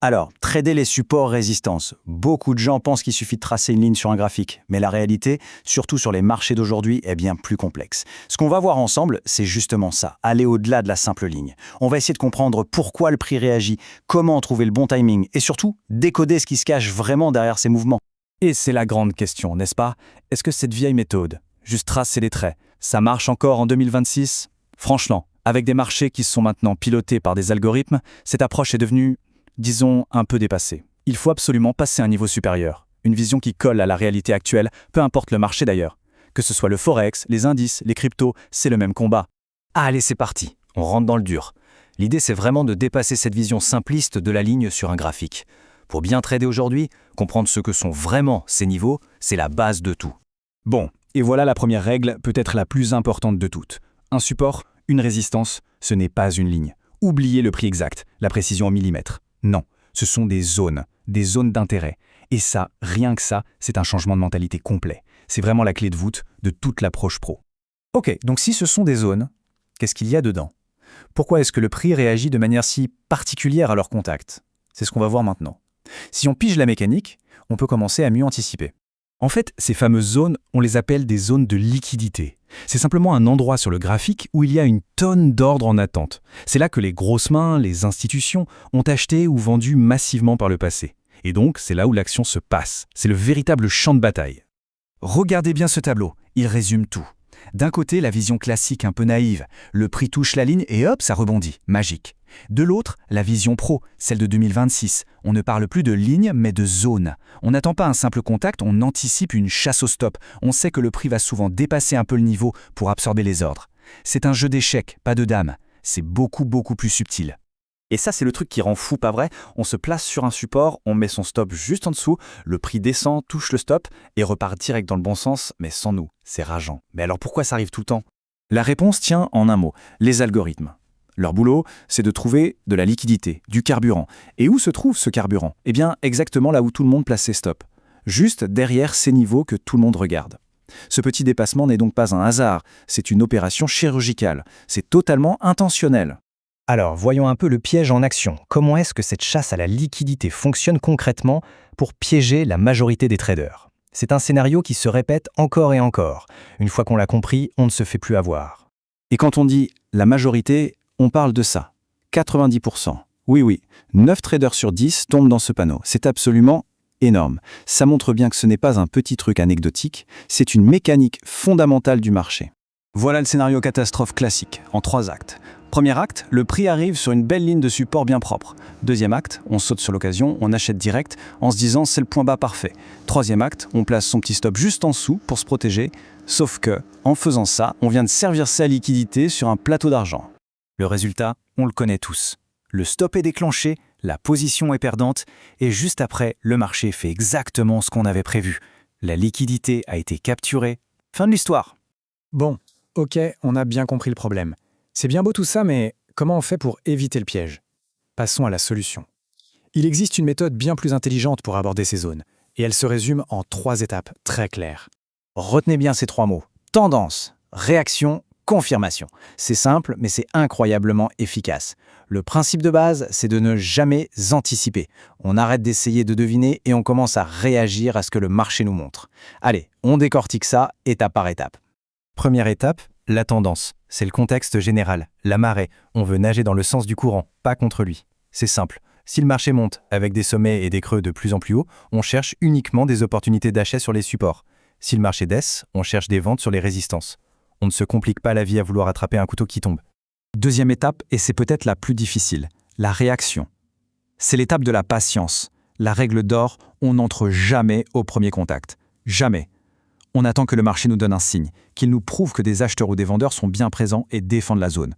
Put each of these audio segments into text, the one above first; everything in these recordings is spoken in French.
Alors, trader les supports résistance. Beaucoup de gens pensent qu'il suffit de tracer une ligne sur un graphique, mais la réalité, surtout sur les marchés d'aujourd'hui, est bien plus complexe. Ce qu'on va voir ensemble, c'est justement ça, aller au-delà de la simple ligne. On va essayer de comprendre pourquoi le prix réagit, comment trouver le bon timing, et surtout, décoder ce qui se cache vraiment derrière ces mouvements. Et c'est la grande question, n'est-ce pas? Est-ce que cette vieille méthode, juste tracer les traits, ça marche encore en 2026? Franchement, avec des marchés qui sont maintenant pilotés par des algorithmes, cette approche est devenue, disons, un peu dépassée. Il faut absolument passer à un niveau supérieur, une vision qui colle à la réalité actuelle, peu importe le marché d'ailleurs. Que ce soit le forex, les indices, les cryptos, c'est le même combat. Allez, c'est parti, on rentre dans le dur. L'idée, c'est vraiment de dépasser cette vision simpliste de la ligne sur un graphique. Pour bien trader aujourd'hui, comprendre ce que sont vraiment ces niveaux, c'est la base de tout. Bon, et voilà la première règle, peut-être la plus importante de toutes. Un support, une résistance, ce n'est pas une ligne. Oubliez le prix exact, la précision en millimètres. Non, ce sont des zones d'intérêt. Et ça, rien que ça, c'est un changement de mentalité complet. C'est vraiment la clé de voûte de toute l'approche pro. Ok, donc si ce sont des zones, qu'est-ce qu'il y a dedans? Pourquoi est-ce que le prix réagit de manière si particulière à leur contact? C'est ce qu'on va voir maintenant. Si on pige la mécanique, on peut commencer à mieux anticiper. En fait, ces fameuses zones, on les appelle des zones de liquidité. C'est simplement un endroit sur le graphique où il y a une tonne d'ordre en attente. C'est là que les grosses mains, les institutions, ont acheté ou vendu massivement par le passé. Et donc, c'est là où l'action se passe. C'est le véritable champ de bataille. Regardez bien ce tableau, il résume tout. D'un côté, la vision classique un peu naïve. Le prix touche la ligne et hop, ça rebondit. Magique. De l'autre, la vision pro, celle de 2026. On ne parle plus de ligne, mais de zone. On n'attend pas un simple contact, on anticipe une chasse au stop. On sait que le prix va souvent dépasser un peu le niveau pour absorber les ordres. C'est un jeu d'échecs, pas de dames. C'est beaucoup plus subtil. Et ça, c'est le truc qui rend fou, pas vrai? On se place sur un support, on met son stop juste en dessous, le prix descend, touche le stop et repart direct dans le bon sens, mais sans nous. C'est rageant. Mais alors pourquoi ça arrive tout le temps? La réponse tient en un mot, les algorithmes. Leur boulot, c'est de trouver de la liquidité, du carburant. Et où se trouve ce carburant? Eh bien, exactement là où tout le monde place ses stops. Juste derrière ces niveaux que tout le monde regarde. Ce petit dépassement n'est donc pas un hasard, c'est une opération chirurgicale. C'est totalement intentionnel. Alors, voyons un peu le piège en action. Comment est-ce que cette chasse à la liquidité fonctionne concrètement pour piéger la majorité des traders? C'est un scénario qui se répète encore et encore. Une fois qu'on l'a compris, on ne se fait plus avoir. Et quand on dit la majorité, on parle de ça. 90%. Oui, 9 traders sur 10 tombent dans ce panneau. C'est absolument énorme. Ça montre bien que ce n'est pas un petit truc anecdotique, c'est une mécanique fondamentale du marché. Voilà le scénario catastrophe classique, en 3 actes. Premier acte, le prix arrive sur une belle ligne de support bien propre. Deuxième acte, on saute sur l'occasion, on achète direct en se disant c'est le point bas parfait. Troisième acte, on place son petit stop juste en dessous pour se protéger. Sauf que, en faisant ça, on vient de servir sa liquidité sur un plateau d'argent. Le résultat, on le connaît tous. Le stop est déclenché, la position est perdante, et juste après, le marché fait exactement ce qu'on avait prévu. La liquidité a été capturée. Fin de l'histoire. Bon, ok, on a bien compris le problème. C'est bien beau tout ça, mais comment on fait pour éviter le piège? Passons à la solution. Il existe une méthode bien plus intelligente pour aborder ces zones, et elle se résume en 3 étapes très claires. Retenez bien ces 3 mots. Tendance, réaction, confirmation. C'est simple, mais c'est incroyablement efficace. Le principe de base, c'est de ne jamais anticiper. On arrête d'essayer de deviner et on commence à réagir à ce que le marché nous montre. Allez, on décortique ça étape par étape. Première étape, la tendance. C'est le contexte général, la marée. On veut nager dans le sens du courant, pas contre lui. C'est simple. Si le marché monte avec des sommets et des creux de plus en plus hauts, on cherche uniquement des opportunités d'achat sur les supports. Si le marché baisse, on cherche des ventes sur les résistances. On ne se complique pas la vie à vouloir attraper un couteau qui tombe. Deuxième étape, et c'est peut-être la plus difficile, la réaction. C'est l'étape de la patience. La règle d'or, on n'entre jamais au premier contact. Jamais. On attend que le marché nous donne un signe, qu'il nous prouve que des acheteurs ou des vendeurs sont bien présents et défendent la zone.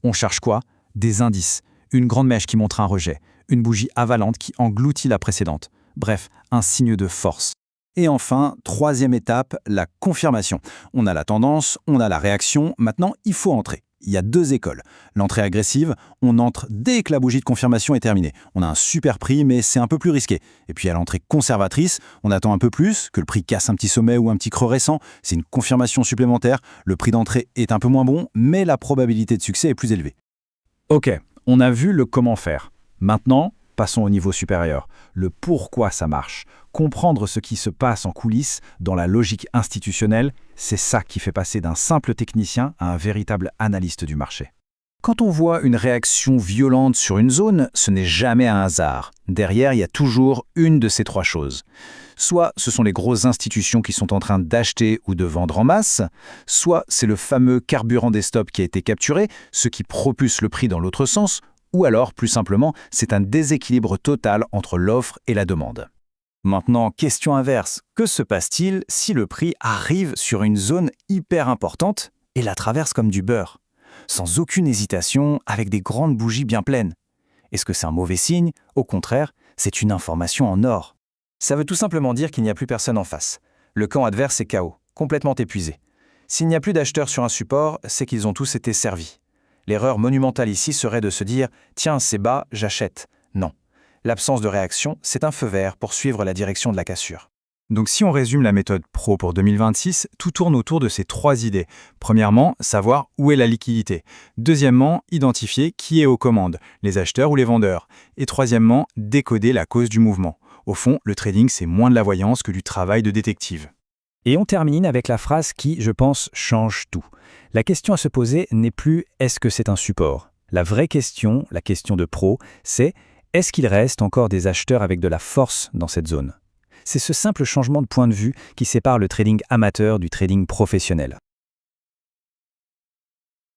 On cherche quoi? Des indices, une grande mèche qui montre un rejet, une bougie avalante qui engloutit la précédente. Bref, un signe de force. Et enfin, troisième étape, la confirmation. On a la tendance, on a la réaction, maintenant il faut entrer. Il y a 2 écoles. L'entrée agressive, on entre dès que la bougie de confirmation est terminée. On a un super prix, mais c'est un peu plus risqué. Et puis à l'entrée conservatrice, on attend un peu plus, que le prix casse un petit sommet ou un petit creux récent. C'est une confirmation supplémentaire. Le prix d'entrée est un peu moins bon, mais la probabilité de succès est plus élevée. Ok, on a vu le comment faire. Maintenant, passons au niveau supérieur, le pourquoi ça marche. Comprendre ce qui se passe en coulisses dans la logique institutionnelle, c'est ça qui fait passer d'un simple technicien à un véritable analyste du marché. Quand on voit une réaction violente sur une zone, ce n'est jamais un hasard. Derrière, il y a toujours une de ces trois choses. Soit ce sont les grosses institutions qui sont en train d'acheter ou de vendre en masse, soit c'est le fameux carburant des stops qui a été capturé, ce qui propulse le prix dans l'autre sens, ou alors, plus simplement, c'est un déséquilibre total entre l'offre et la demande. Maintenant, question inverse. Que se passe-t-il si le prix arrive sur une zone hyper importante et la traverse comme du beurre, sans aucune hésitation, avec des grandes bougies bien pleines? Est-ce que c'est un mauvais signe? Au contraire, c'est une information en or. Ça veut tout simplement dire qu'il n'y a plus personne en face. Le camp adverse est KO, complètement épuisé. S'il n'y a plus d'acheteurs sur un support, c'est qu'ils ont tous été servis. L'erreur monumentale ici serait de se dire « Tiens, c'est bas, j'achète ». Non. L'absence de réaction, c'est un feu vert pour suivre la direction de la cassure. Donc si on résume la méthode Pro pour 2026, tout tourne autour de ces trois idées. Premièrement, savoir où est la liquidité. Deuxièmement, identifier qui est aux commandes, les acheteurs ou les vendeurs. Et troisièmement, décoder la cause du mouvement. Au fond, le trading, c'est moins de la voyance que du travail de détective. Et on termine avec la phrase qui, je pense, change tout. La question à se poser n'est plus « est-ce que c'est un support ?» La vraie question, la question de pro, c'est « est-ce qu'il reste encore des acheteurs avec de la force dans cette zone ?» C'est ce simple changement de point de vue qui sépare le trading amateur du trading professionnel.